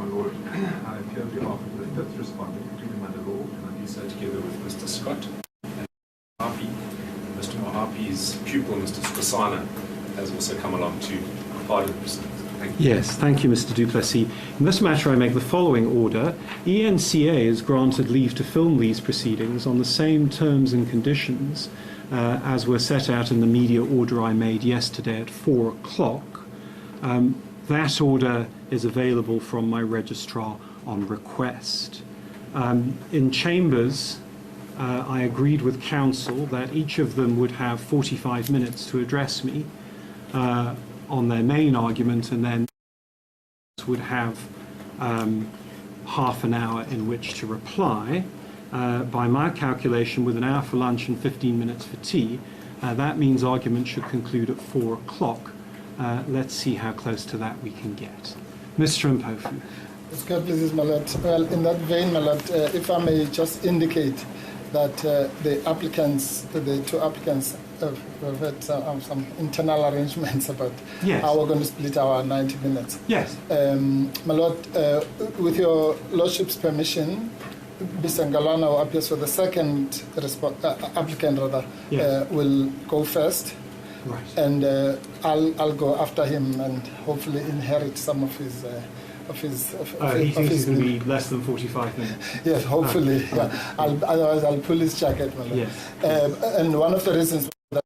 Lord. I appear on behalf of the fifth respondent, including under law, and I do so together with Mr. Scott and Hlophe. Mr. Hlophe's pupil, Mr. Skosana, has also come along to part of the proceedings. Thank you. Yes, thank you, Mr. Duplessis. In this matter, I make the following order. ENCA is granted leave to film these proceedings on the same terms and conditions as were set out in the media order I made yesterday at 4 o'clock. That order is available from my registrar on request. In chambers, I agreed with counsel that each of them would have 45 minutes to address me on their main argument, and then would have half an hour in which to reply. By my calculation, with an hour for lunch and 15 minutes for tea, that means argument should conclude at 4 o'clock. Let's see how close to that we can get. Mr. uMkhonto. God bless my lord. Well, in that vein, my lord, if I may just indicate that the two applicants have had some internal arrangements about how we're going to split our 90 minutes. Yes. My lord, with your lordship's permission, Mr. Ngalana, who appears for the second applicant, will go first. Right. And I'll go after him and hopefully inherit some of his. He thinks he's going to be less than 45 minutes. Yes, hopefully. Yeah. Otherwise, I'll pull his jacket. Man. Yes. And one of the reasons for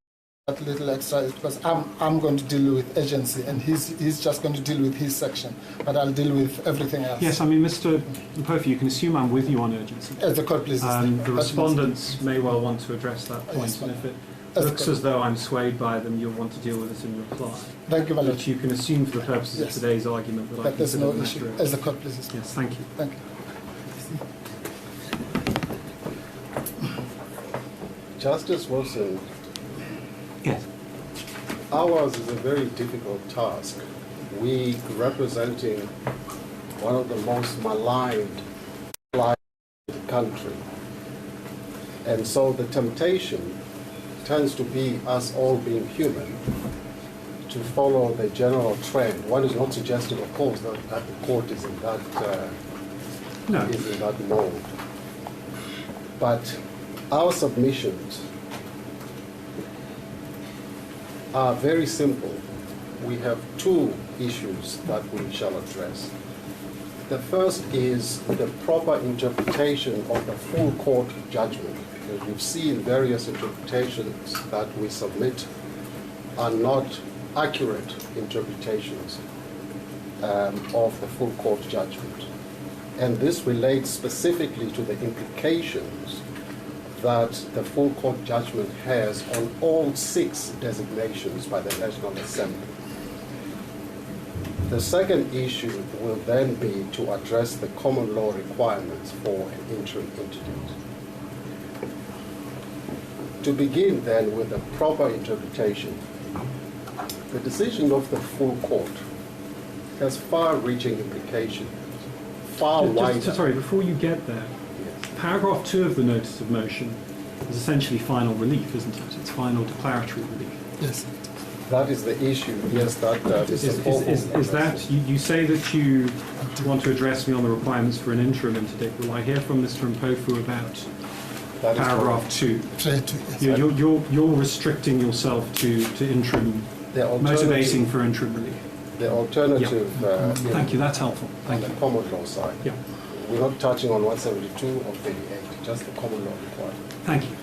that little extra is because I'm going to deal with agency, and he's just going to deal with his section, but I'll deal with everything else. Yes, I mean, Mr. uMkhonto, you can assume I'm with you on urgency. As the court pleases. The respondents may well want to address that point, yes, and if it looks as though I'm swayed by them, you'll want to deal with it in reply. Thank you, my lord. But you can assume for the purposes of today's argument that I there's consider no the issue. matter. As the court pleases. Yes, thank you. Thank you. Justice Wilson, Yes. ours is a very difficult task. We representing one of the most maligned in the country. And so the temptation tends to be us all being human to follow the general trend. One is not suggesting, of course, that the court is in that is in that mode. But our submissions are very simple. We have two issues that we shall address. The first is the proper interpretation of the full court judgment. Because we've seen various interpretations that we submit are not accurate interpretations of the full court judgment. And this relates specifically to the implications that the full court judgment has on all 6 designations by the National Assembly. The second issue will then be to address the common law requirements for an interim interdict. To begin then with the proper interpretation, the decision of the full court has far-reaching implications, far wider. Sorry, before you get there, paragraph 2 of the notice of motion is essentially final relief, isn't it? It's final declaratory relief. Yes. That is the issue, yes, that is that, you say that you want to address me on the requirements for an interim interdict. Will I hear from Mr. uMkhonto about paragraph 2? You're restricting yourself to interim, motivating for interim relief. The alternative... Thank you, that's helpful. Thank you. On the common law side. Yeah. We're not touching on 172 or 38, just the common law requirement. Thank you.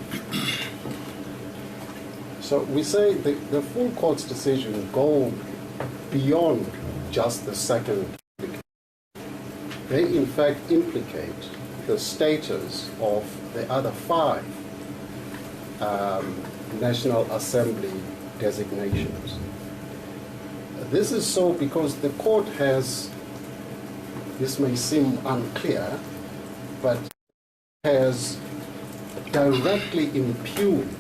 So we say the full court's decision go beyond just the second. They in fact implicate the status of the other 5 National Assembly designations. This is so because the court has, this may seem unclear, but has directly impugned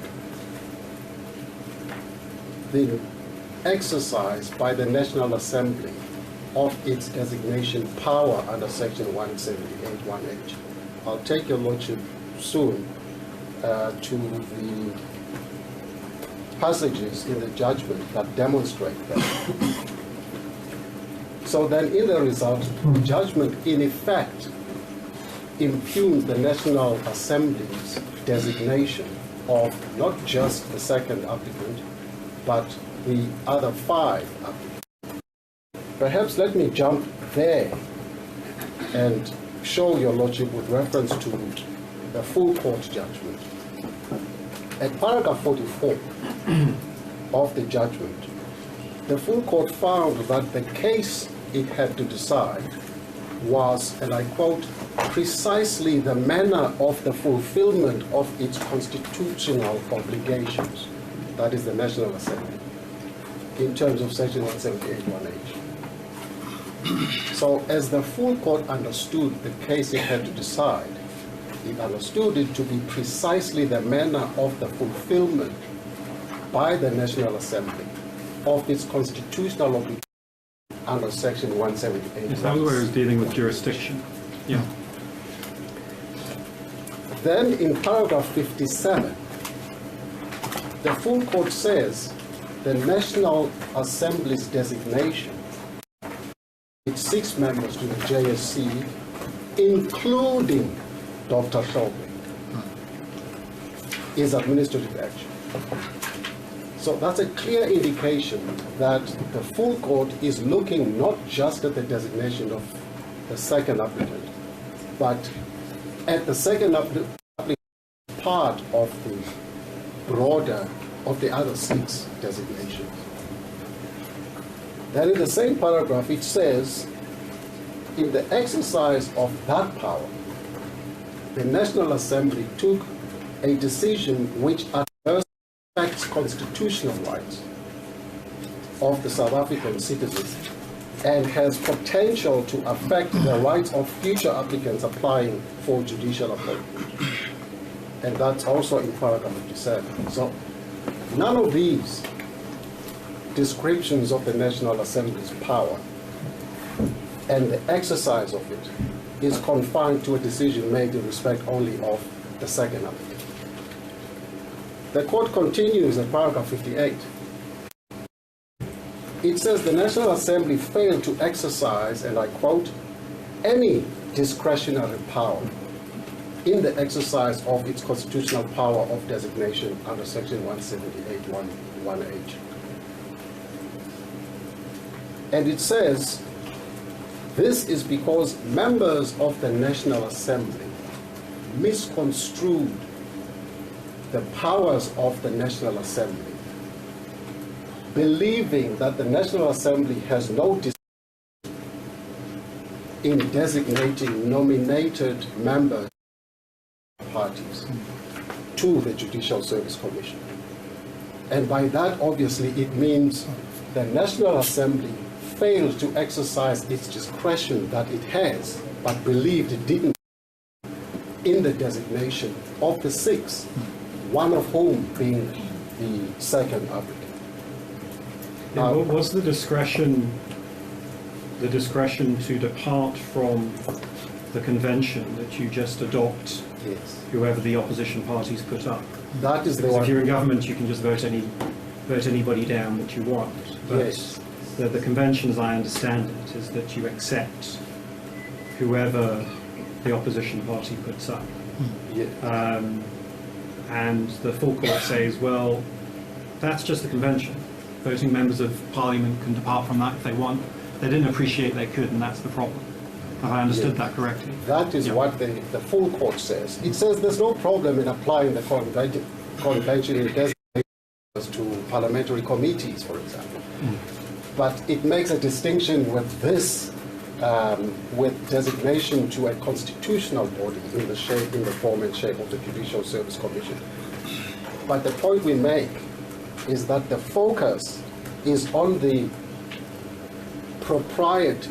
the exercise by the National Assembly of its designation power under Section 178(1)H. I'll take your lordship soon to the passages in the judgment that demonstrate that. So then in the result, the judgment in effect impugns the National Assembly's designation of not just the second applicant, but the other 5 applicants. Perhaps let me jump there and show your Lordship with reference to the full court judgment. At paragraph 44 of the judgment, the full court found that the case it had to decide was, and I quote, precisely the manner of the fulfillment of its constitutional obligations, that is the National Assembly, in terms of section 178(1)H. So as the full court understood the case it had to decide, it understood it to be precisely the manner of the fulfillment by the National Assembly of its constitutional obligations under section 178. Is that where it's dealing with jurisdiction? Yeah. Then in paragraph 57, the full court says the National Assembly's designation, its 6 members to the JSC, including Dr. Hlophe, is administrative action. So that's a clear indication that the full court is looking not just at the designation of the second applicant, but at the second applicant part of the broader of the other 6 designations. Then in the same paragraph it says, in the exercise of that power, the National Assembly took a decision which affects constitutional rights of the South African citizens and has potential to affect the rights of future applicants applying for judicial appointment. And that's also in paragraph 57. So none of these descriptions of the National Assembly's power and the exercise of it is confined to a decision made in respect only of the second applicant. The court continues at paragraph 58. It says the National Assembly failed to exercise, and I quote, any discretionary power in the exercise of its constitutional power of designation under section 178(1)H. And it says, this is because members of the National Assembly misconstrued the powers of the National Assembly, believing that the National Assembly has no discretion in designating nominated members of parties to the Judicial Services Commission. And by that, obviously, it means the National Assembly failed to exercise its discretion that it has, but believed it didn't in the designation of the 6, one of whom being the second applicant. Now, was the discretion to depart from the convention that you just adopt Yes. whoever the opposition parties put up? That is the Because one. if you're in government, you can just vote anybody down that you want. But Yes. the convention, as I understand it, is that you accept whoever the opposition party puts up. Yes. And the full court says, well, that's just the convention. Voting members of parliament can depart from that if they want. They didn't appreciate they could, and that's the problem. Have I understood that correctly? That is what the full court says. It says there's no problem in applying the convention in designations to parliamentary committees, for example. But it makes a distinction with this, with designation to a constitutional body in the form and shape of the Judicial Services Commission. But the point we make is that the focus is on the propriety,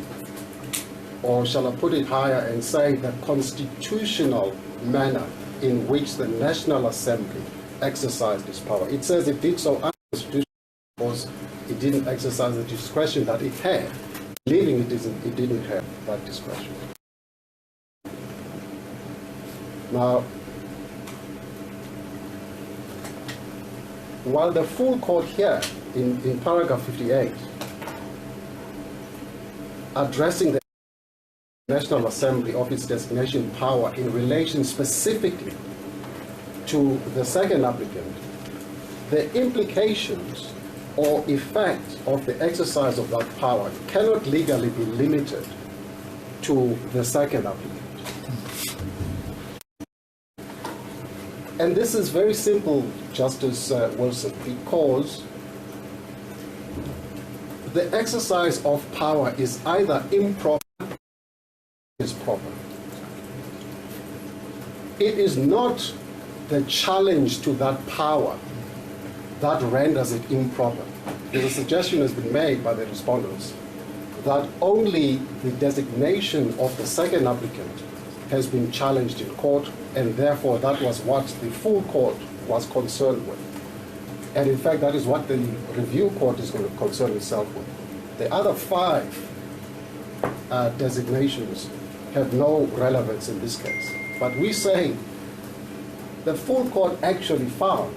or shall I put it higher and say the constitutional manner in which the National Assembly exercised its power. It says it did so unconstitutionally because it didn't exercise the discretion that it had. Believing it didn't have that discretion. Now, while the full court here in paragraph 58 addressing the National Assembly of its designation power in relation specifically to the second applicant, the implications or effect of the exercise of that power cannot legally be limited to the second applicant. And this is very simple, Justice Wilson, because the exercise of power is either improper or is proper. It is not the challenge to that power that renders it improper. There's a suggestion has been made by the respondents that only the designation of the second applicant has been challenged in court, and therefore that was what the full court was concerned with. And in fact, that is what the review court is going to concern itself with. The other 5 designations have no relevance in this case. But we say the full court actually found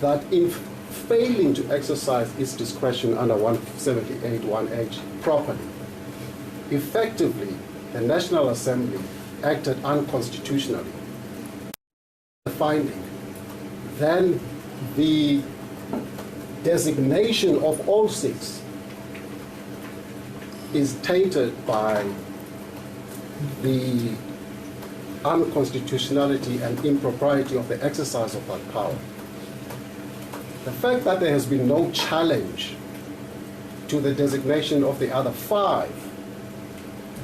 that in failing to exercise its discretion under 178(1)H properly, effectively, the National Assembly acted unconstitutionally. The finding, then the designation of all 6 is tainted by the unconstitutionality and impropriety of the exercise of that power. The fact that there has been no challenge to the designation of the other 5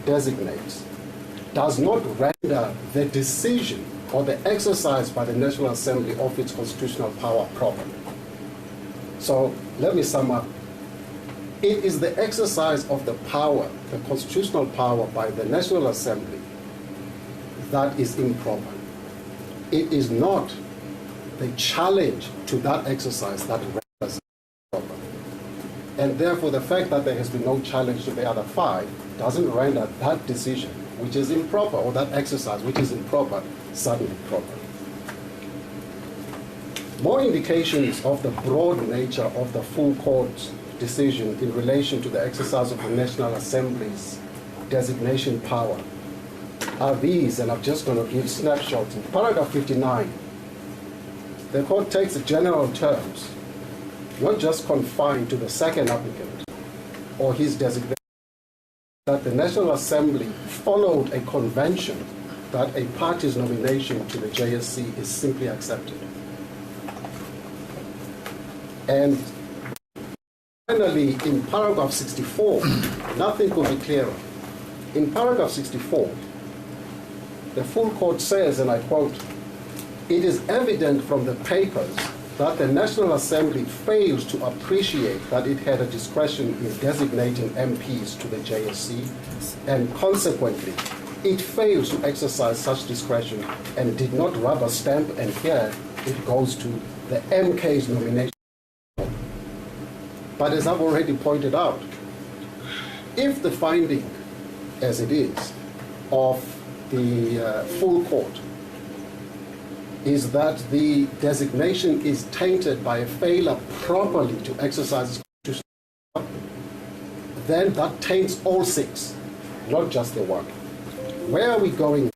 designates does not render the decision or the exercise by the National Assembly of its constitutional power proper. So let me sum up. It is the exercise of the power, the constitutional power by the National Assembly that is improper. It is not the challenge to that exercise that renders it proper. And therefore the fact that there has been no challenge to the other 5 doesn't render that decision, which is improper, or that exercise, which is improper, suddenly proper. More indications of the broad nature of the full court's decision in relation to the exercise of the National Assembly's designation power are these, and I'm just going to give snapshots. In paragraph 59, the court takes general terms, not just confined to the second applicant or his designation, that the National Assembly followed a convention that a party's nomination to the JSC is simply accepted. And finally, in paragraph 64, nothing could be clearer. In paragraph 64, the full court says, and I quote, "It is evident from the papers that the National Assembly fails to appreciate that it had a discretion in designating MPs to the JSC, and consequently, it fails to exercise such discretion and did not rubber stamp," and here it goes to the MK's nomination. But as I've already pointed out, if the finding, as it is, of the full court is that the designation is tainted by a failure properly to exercise its constitutional power, then that taints all 6, not just the 1. Where are we going?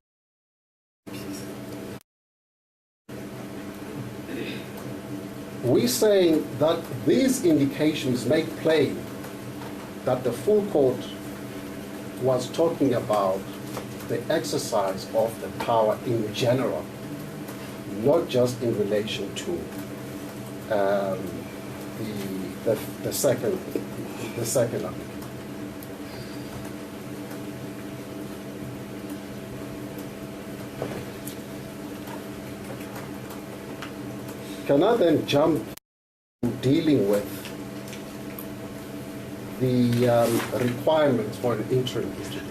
We're saying that these indications make plain that the full court was talking about the exercise of the power in general, not just in relation to the second applicant. Can I then jump to dealing with the requirements for an interim interdict?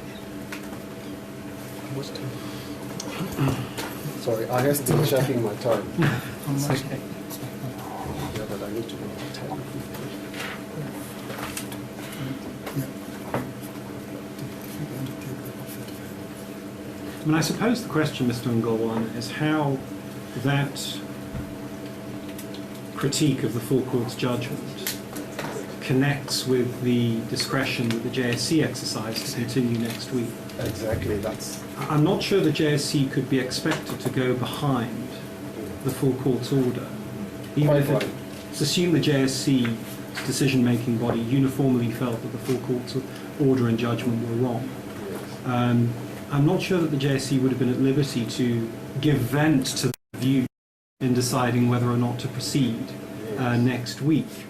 Sorry, I have been checking my time. Yeah, but I need to be technically I mean, I suppose the question, Mr. Ngolwane, is how that critique of the full court's judgment connects with the discretion that the JSC exercised to continue next week. Exactly, that's... I'm not sure the JSC could be expected to go behind the full court's order, even if it's assumed the JSC decision-making body uniformly felt that the full court's order and judgment were wrong. I'm not sure that the JSC would have been at liberty to give vent to the view in deciding whether or not to proceed next week.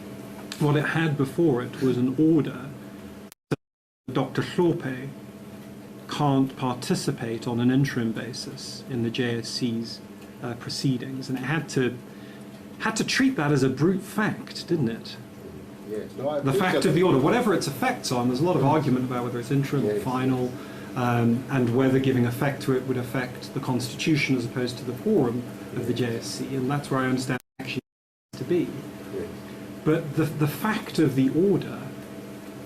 What it had before it was an order that Dr. Hlophe can't participate on an interim basis in the JSC's proceedings, and it had to treat that as a brute fact, didn't it? Yes. No, the fact of the order, whatever its effects are, and there's a lot of argument about whether it's interim or final, and whether giving effect to it would affect the Constitution as opposed to the quorum of the JSC, and that's where I understand it actually needs to be. Yes. But the fact of the order,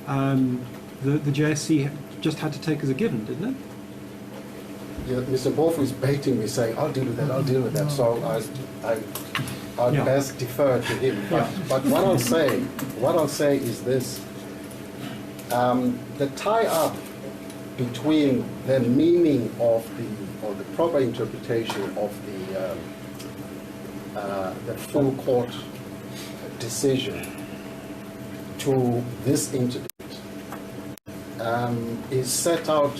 the JSC just had to take as a given, didn't it? Yeah, Mr. Hlophe is baiting me, saying, I'll deal with that, I'll deal with that. So I'd best defer to him. But what I'll say is this. The tie-up between the meaning of the proper interpretation of the full court decision to this interdict is set out.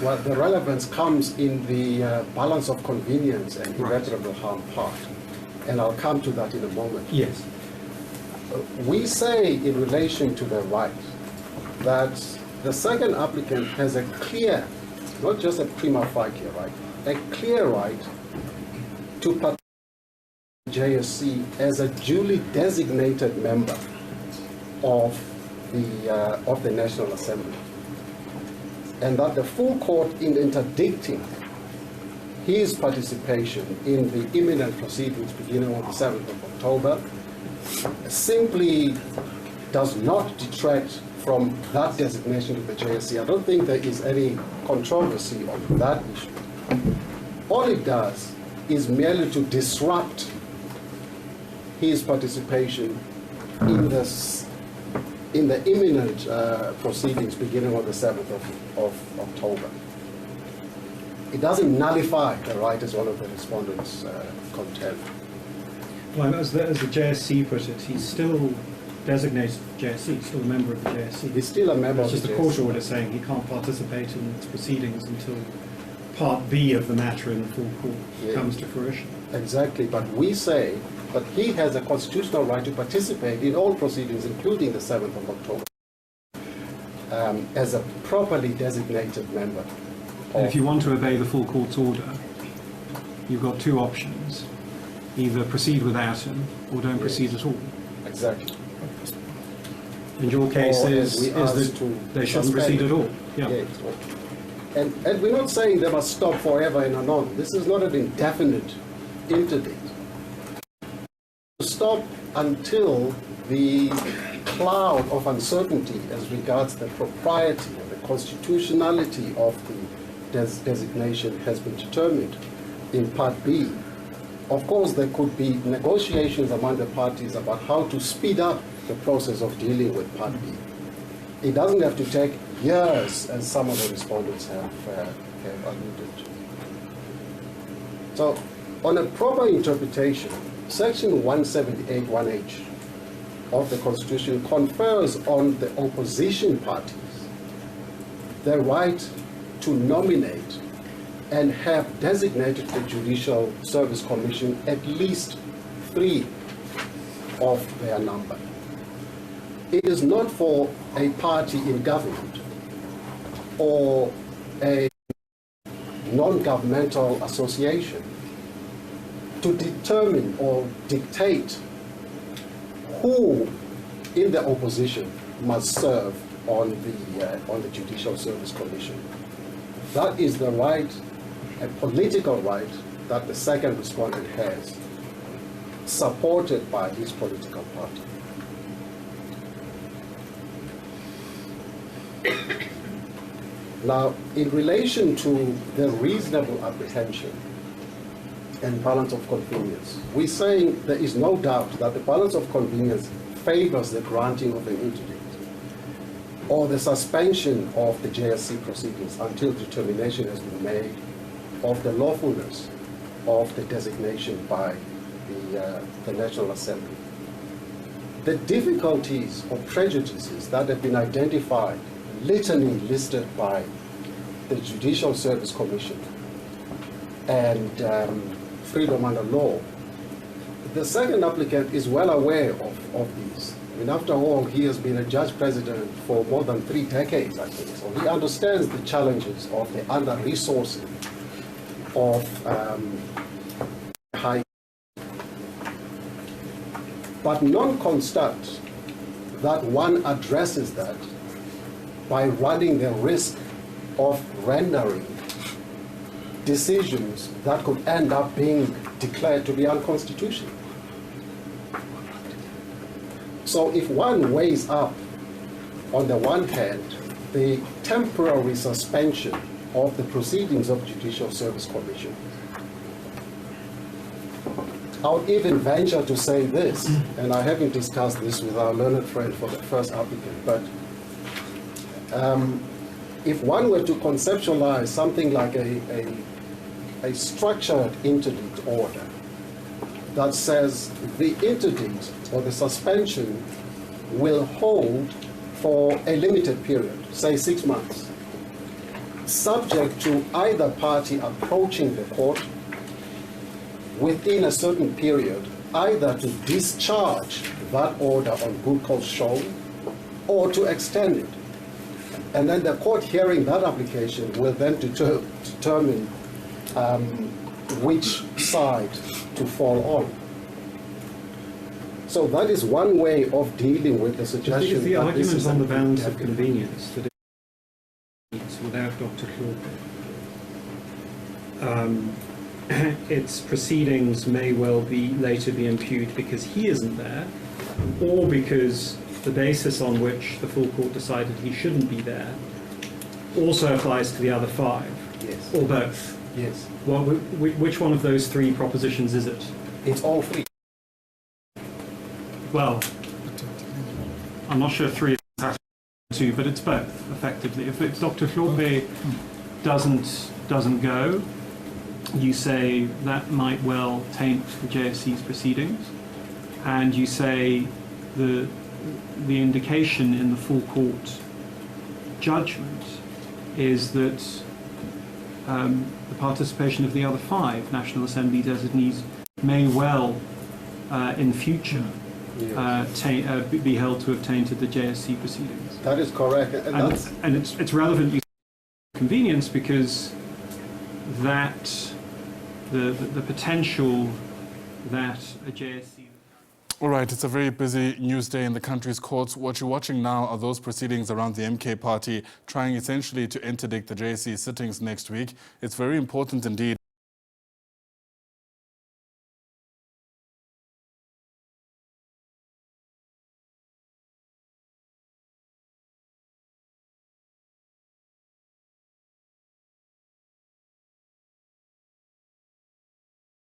Well, the relevance comes in the balance of convenience and irreparable harm part, and I'll come to that in a moment. Yes. We say in relation to the right that the second applicant has a clear, not just a prima facie right, a clear right to participate in JSC as a duly designated member of the National Assembly, and that the full court, in interdicting his participation in the imminent proceedings beginning on the 7th of October, simply does not detract from that designation to the JSC. I don't think there is any controversy on that issue. All it does is merely to disrupt his participation in the imminent proceedings beginning on the 7th of October. It doesn't nullify the right, as one of the respondents contend. Well, as the JSC put it, he's still designated JSC, still a member of the JSC. He's still a member of the JSC. It's just a court order saying he can't participate in its proceedings until Part B of the matter in the full court comes to fruition. Exactly, but we say that he has a constitutional right to participate in all proceedings, including the 7th of October, as a properly designated member. And if you want to obey the full court's order, you've got two options. Either proceed without him or don't proceed at all. Exactly. And your case is that they shouldn't proceed at all. Yeah. Yes. And we're not saying they must stop forever and anon. This is not an indefinite interdict. Stop until the cloud of uncertainty as regards the propriety and the constitutionality of the designation has been determined in Part B. Of course, there could be negotiations among the parties about how to speed up the process of dealing with Part B. It doesn't have to take years, as some of the respondents have alluded to. So, on a proper interpretation, Section 178(1)(h) of the Constitution confers on the opposition parties the right to nominate and have designated the Judicial Service Commission at least 3 of their number. It is not for a party in government or a non-governmental association to determine or dictate who in the opposition must serve on the Judicial Service Commission. That is the right, a political right, that the second respondent has, supported by his political party. Now, in relation to the reasonable apprehension and balance of convenience, we're saying there is no doubt that the balance of convenience favors the granting of an interdict or the suspension of the JSC proceedings until determination has been made of the lawfulness of the designation by the National Assembly. The difficulties or prejudices that have been identified, litany listed by the Judicial Services Commission and Freedom Under Law, the second applicant is well aware of these. I mean, after all, he has been a judge president for more than 3 decades, I think. So he understands the challenges of the under-resourcing of high. But non-constant that one addresses that by running the risk of rendering decisions that could end up being declared to be unconstitutional. So if one weighs up, on the one hand, the temporary suspension of the proceedings of Judicial Services Commission, I would even venture to say this, and I haven't discussed this with our learned friend for the first applicant, but if one were to conceptualize something like a structured interdict order that says the interdict or the suspension will hold for a limited period, say 6 months, subject to either party approaching the court within a certain period, either to discharge that order on good cause shown or to extend it. And then the court hearing that application will then determine which side to fall on. So that is one way of dealing with the suggestion. The argument on the balance of convenience that it's without Dr. Hlophe, its proceedings may well be later be impugned because he isn't there, or because the basis on which the full court decided he shouldn't be there also applies to the other 5. Yes. Or both. Yes. Well, which one of those 3 propositions is it? It's all 3. Well, I'm not sure 3 is 2, but it's both, effectively. If it's Dr. Hlophe doesn't go, you say that might well taint the JSC's proceedings, and you say the indication in the full court judgment is that the participation of the other 5 National Assembly designees may well in future be held to have tainted the JSC proceedings. That is correct. And it's relevant you say convenience because that the potential that a JSC... All right, it's a very busy news day in the country's courts. What you're watching now are those proceedings around the MK party trying essentially to interdict the JSC sittings next week. It's very important indeed.